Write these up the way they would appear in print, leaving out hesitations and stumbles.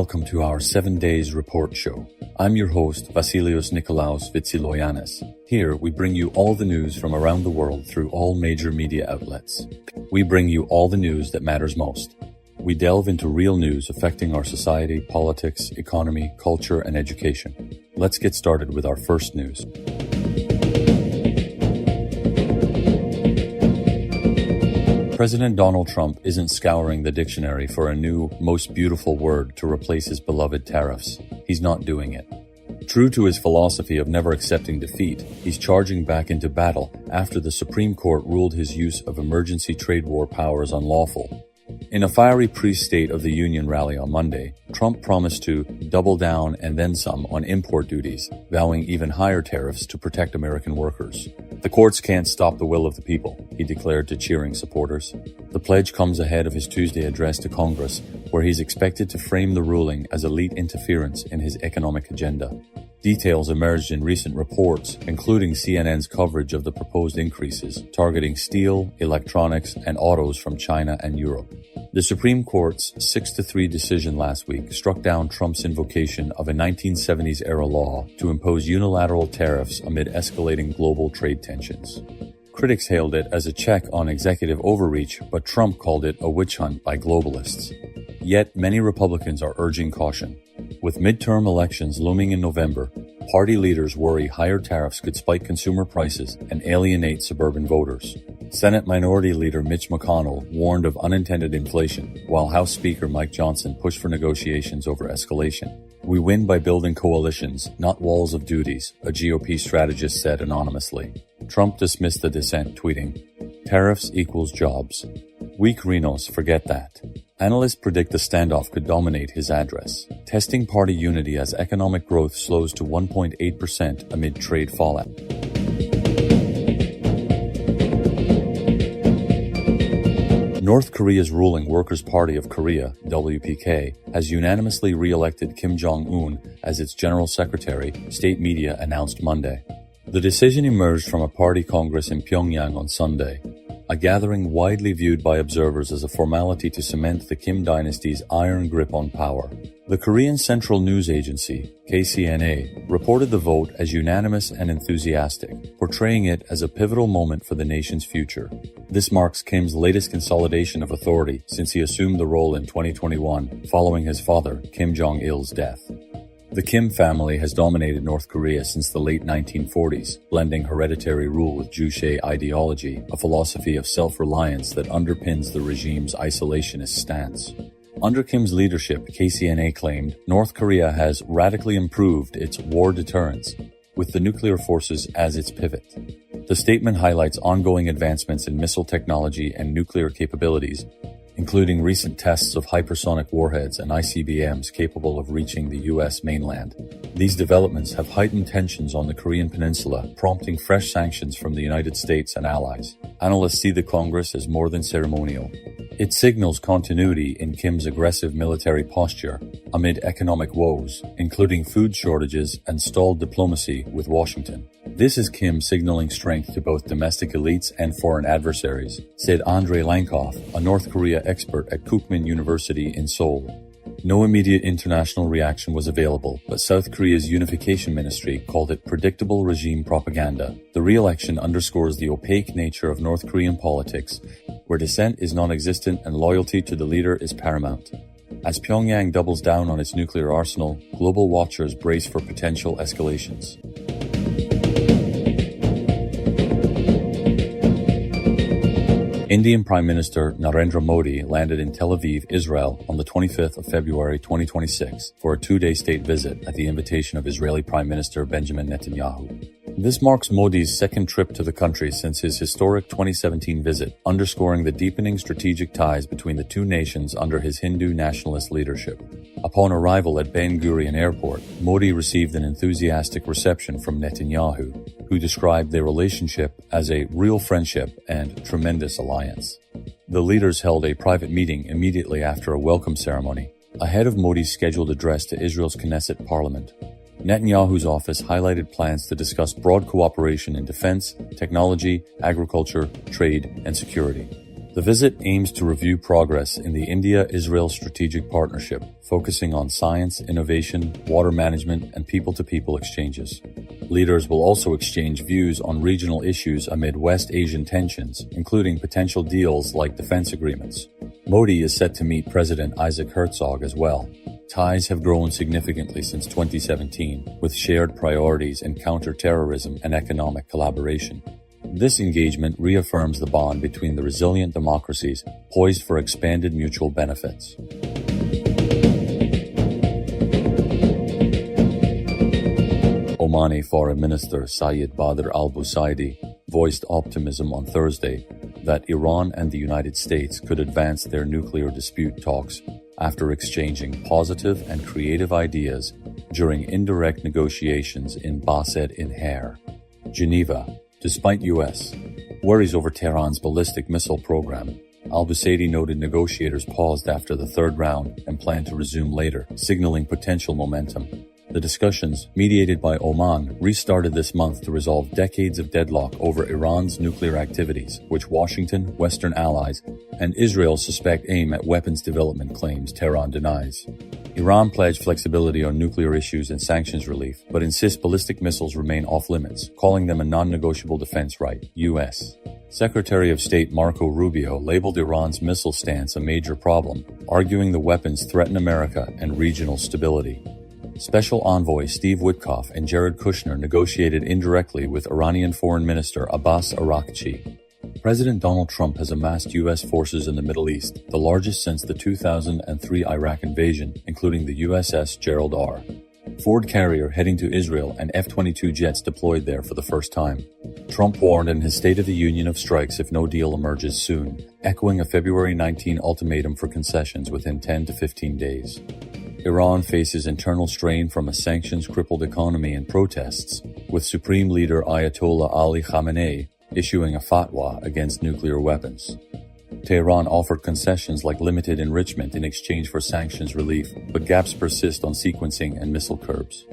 welcome to our 7 Days Report Show. I'm your host, Vasilios Nikolaos Vitsiloyanis. Here, we bring you all the news from around the world through all major media outlets. We bring you all the news that matters most. We delve into real news affecting our society, politics, economy, culture, and education. Let's get started with our first news. President Donald Trump isn't scouring the dictionary for a new, most beautiful word to replace his beloved tariffs. He's not doing it. True to his philosophy of never accepting defeat, he's charging back into battle after the Supreme Court ruled his use of emergency trade war powers unlawful. In a fiery pre-State of the Union rally on Monday, Trump promised to double down and then some on import duties, vowing even higher tariffs to protect American workers. The courts can't stop the will of the people, he declared to cheering supporters. The pledge comes ahead of his Tuesday address to Congress, where he's expected to frame the ruling as elite interference in his economic agenda. Details emerged in recent reports, including CNN's coverage of the proposed increases, targeting steel, electronics, and autos from China and Europe. The Supreme Court's 6-3 decision last week struck down Trump's invocation of a 1970s-era law to impose unilateral tariffs amid escalating global trade tensions. Critics hailed it as a check on executive overreach, but Trump called it a witch hunt by globalists. Yet many Republicans are urging caution. With midterm elections looming in November, party leaders worry higher tariffs could spike consumer prices and alienate suburban voters. Senate Minority Leader Mitch McConnell warned of unintended inflation, while House Speaker Mike Johnson pushed for negotiations over escalation. "We win by building coalitions, not walls of duties," a GOP strategist said anonymously. Trump dismissed the dissent, tweeting, "Tariffs equals jobs. Weak rhinos forget that." Analysts predict the standoff could dominate his address, testing party unity as economic growth slows to 1.8% amid trade fallout. North Korea's ruling Workers' Party of Korea, WPK, has unanimously re-elected Kim Jong-un as its general secretary, state media announced Monday. The decision emerged from a party congress in Pyongyang on Sunday, a gathering widely viewed by observers as a formality to cement the Kim dynasty's iron grip on power. The Korean Central News Agency, KCNA, reported the vote as unanimous and enthusiastic, portraying it as a pivotal moment for the nation's future. This marks Kim's latest consolidation of authority since he assumed the role in 2021, following his father, Kim Jong-il's death. The Kim family has dominated North Korea since the late 1940s, blending hereditary rule with Juche ideology, a philosophy of self-reliance that underpins the regime's isolationist stance. Under Kim's leadership, KCNA claimed, North Korea has radically improved its war deterrence, with the nuclear forces as its pivot. The statement highlights ongoing advancements in missile technology and nuclear capabilities, including recent tests of hypersonic warheads and ICBMs capable of reaching the U.S. mainland. These developments have heightened tensions on the Korean peninsula, prompting fresh sanctions from the United States and allies. Analysts see the Congress as more than ceremonial. It signals continuity in Kim's aggressive military posture amid economic woes, including food shortages and stalled diplomacy with Washington. "This is Kim signaling strength to both domestic elites and foreign adversaries," said Andrei Lankov, a North Korea expert at Kookmin University in Seoul. No immediate international reaction was available, but South Korea's unification ministry called it predictable regime propaganda. The re-election underscores the opaque nature of North Korean politics, where dissent is non-existent and loyalty to the leader is paramount. As Pyongyang doubles down on its nuclear arsenal, global watchers brace for potential escalations. Indian Prime Minister Narendra Modi landed in Tel Aviv, Israel on the 25th of February 2026 for a two-day state visit at the invitation of Israeli Prime Minister Benjamin Netanyahu. This marks Modi's second trip to the country since his historic 2017 visit, underscoring the deepening strategic ties between the two nations under his Hindu nationalist leadership. Upon arrival at Ben Gurion Airport, Modi received an enthusiastic reception from Netanyahu, who described their relationship as a real friendship and tremendous alliance. The leaders held a private meeting immediately after a welcome ceremony, ahead of Modi's scheduled address to Israel's Knesset parliament. Netanyahu's office highlighted plans to discuss broad cooperation in defense, technology, agriculture, trade, and security. The visit aims to review progress in the India-Israel strategic partnership, focusing on science, innovation, water management, and people-to-people exchanges. Leaders will also exchange views on regional issues amid West Asian tensions, including potential deals like defense agreements. Modi is set to meet President Isaac Herzog as well. Ties have grown significantly since 2017, with shared priorities in counter-terrorism and economic collaboration. This engagement reaffirms the bond between the resilient democracies poised for expanded mutual benefits. Omani Foreign Minister Sayed Badr al-Busaidi voiced optimism on Thursday that Iran and the United States could advance their nuclear dispute talks after exchanging positive and creative ideas during indirect negotiations in Based-in-Hair, Geneva. Despite U.S. worries over Tehran's ballistic missile program, al-Busaidi noted negotiators paused after the third round and plan to resume later, signaling potential momentum. The discussions, mediated by Oman, restarted this month to resolve decades of deadlock over Iran's nuclear activities, which Washington, Western allies, and Israel suspect aim at weapons development claims Tehran denies. Iran pledged flexibility on nuclear issues and sanctions relief, but insists ballistic missiles remain off-limits, calling them a non-negotiable defense right. U.S. Secretary of State Marco Rubio labeled Iran's missile stance a major problem, arguing the weapons threaten America and regional stability. Special Envoy Steve Witkoff and Jared Kushner negotiated indirectly with Iranian Foreign Minister Abbas Araghchi. President Donald Trump has amassed U.S. forces in the Middle East, the largest since the 2003 Iraq invasion, including the USS Gerald R. Ford carrier heading to Israel and F-22 jets deployed there for the first time. Trump warned in his State of the Union of strikes if no deal emerges soon, echoing a February 19 ultimatum for concessions within 10 to 15 days. Iran faces internal strain from a sanctions-crippled economy and protests, with Supreme Leader Ayatollah Ali Khamenei issuing a fatwa against nuclear weapons. Tehran offered concessions like limited enrichment in exchange for sanctions relief, but gaps persist on sequencing and missile curbs.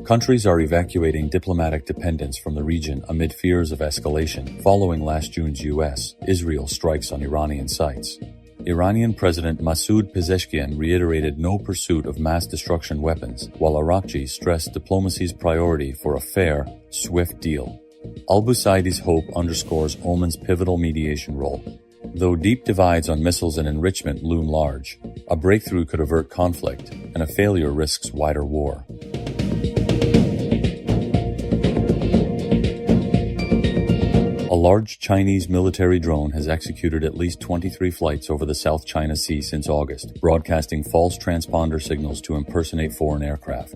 Countries are evacuating diplomatic dependence from the region amid fears of escalation following last June's U.S.-Israel strikes on Iranian sites. Iranian President Masoud Pezeshkian reiterated no pursuit of mass destruction weapons, while Araghchi stressed diplomacy's priority for a fair, swift deal. Al-Busaidi's hope underscores Oman's pivotal mediation role. Though deep divides on missiles and enrichment loom large, a breakthrough could avert conflict, and a failure risks wider war. A large Chinese military drone has executed at least 23 flights over the South China Sea since August, broadcasting false transponder signals to impersonate foreign aircraft.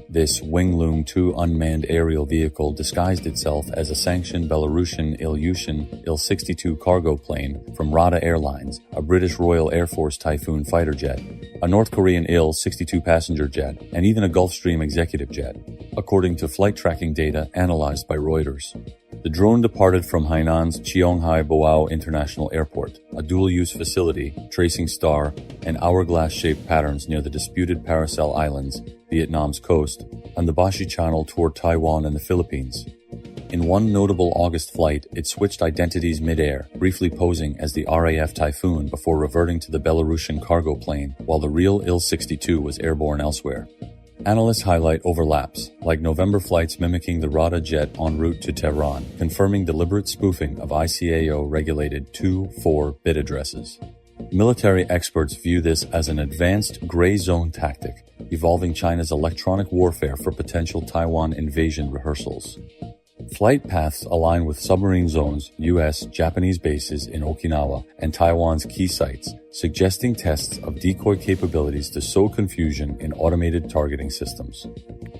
This Wingloom 2 unmanned aerial vehicle disguised itself as a sanctioned Belarusian Ilyushin Il-62 cargo plane from Rada Airlines, a British Royal Air Force Typhoon fighter jet, a North Korean Il-62 passenger jet, and even a Gulfstream executive jet, according to flight tracking data analyzed by Reuters. The drone departed from Hainan's Cheonghai Boao International Airport, a dual-use facility tracing star and hourglass-shaped patterns near the disputed Paracel Islands, Vietnam's coast, and the Bashi Channel toward Taiwan and the Philippines. In one notable August flight, it switched identities mid-air, briefly posing as the RAF Typhoon before reverting to the Belarusian cargo plane, while the real Il-62 was airborne elsewhere. Analysts highlight overlaps, like November flights mimicking the Rada jet en route to Tehran, confirming deliberate spoofing of ICAO-regulated 2-4 bit addresses. Military experts view this as an advanced gray zone tactic, evolving China's electronic warfare for potential Taiwan invasion rehearsals. Flight paths align with submarine zones, U.S., Japanese bases in Okinawa, and Taiwan's key sites, suggesting tests of decoy capabilities to sow confusion in automated targeting systems.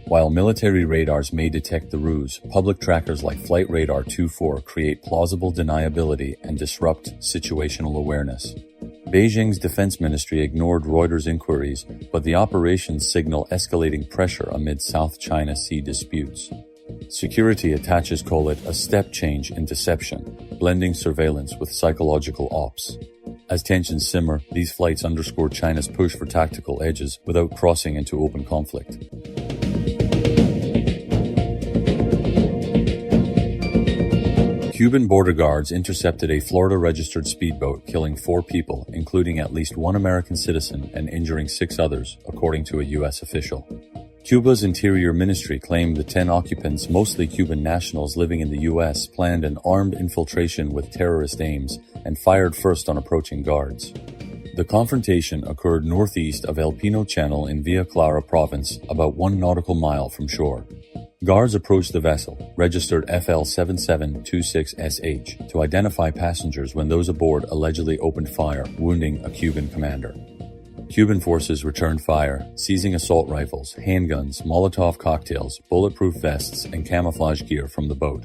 While military radars may detect the ruse, public trackers like Flight Radar 24 create plausible deniability and disrupt situational awareness. Beijing's defense ministry ignored Reuters' inquiries, but the operations signal escalating pressure amid South China Sea disputes. Security attaches call it a step change in deception, blending surveillance with psychological ops. As tensions simmer, these flights underscore China's push for tactical edges without crossing into open conflict. Cuban border guards intercepted a Florida-registered speedboat, killing 4 people, including at least 1 American citizen, and injuring 6 others, according to a U.S. official. Cuba's Interior Ministry claimed the 10 occupants, mostly Cuban nationals living in the U.S., planned an armed infiltration with terrorist aims and fired first on approaching guards. The confrontation occurred northeast of El Pino Channel in Villa Clara province, about 1 nautical mile from shore. Guards approached the vessel, registered FL7726SH, to identify passengers when those aboard allegedly opened fire, wounding a Cuban commander. Cuban forces returned fire, seizing assault rifles, handguns, Molotov cocktails, bulletproof vests, and camouflage gear from the boat.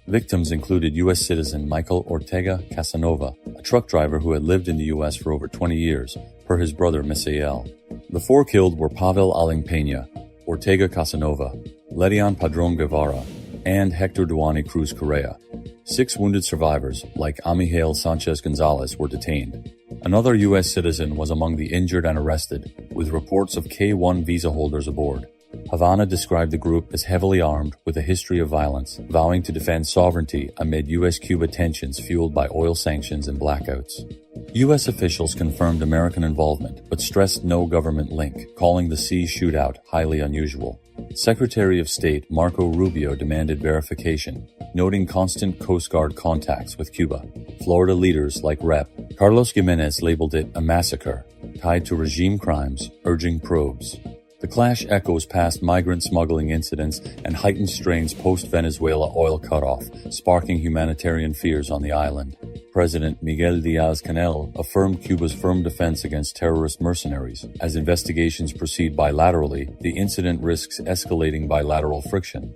Victims included U.S. citizen Michael Ortega Casanova, a truck driver who had lived in the U.S. for over 20 years, per his brother Misael. The 4 killed were Pavel Aling Peña, Ortega Casanova, Ledion Padron Guevara, and Hector Duani Cruz Correa. 6 wounded survivors, like Amihail Sanchez Gonzalez, were detained. Another U.S. citizen was among the injured and arrested, with reports of K-1 visa holders aboard. Havana described the group as heavily armed with a history of violence, vowing to defend sovereignty amid U.S.-Cuba tensions fueled by oil sanctions and blackouts. U.S. officials confirmed American involvement, but stressed no government link, calling the sea shootout highly unusual. Secretary of State Marco Rubio demanded verification, noting constant Coast Guard contacts with Cuba. Florida leaders like Rep. Carlos Gimenez labeled it a massacre, tied to regime crimes, urging probes. The clash echoes past migrant smuggling incidents and heightened strains post-Venezuela oil cutoff, sparking humanitarian fears on the island. President Miguel Diaz-Canel affirmed Cuba's firm defense against terrorist mercenaries. As investigations proceed bilaterally, the incident risks escalating bilateral friction.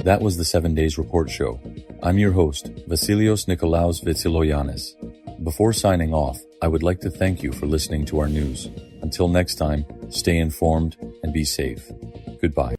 That was the 7 Days Report Show. I'm your host, Vasilios Nikolaos Vitsiloyanis. Before signing off, I would like to thank you for listening to our news. Until next time, stay informed and be safe. Goodbye.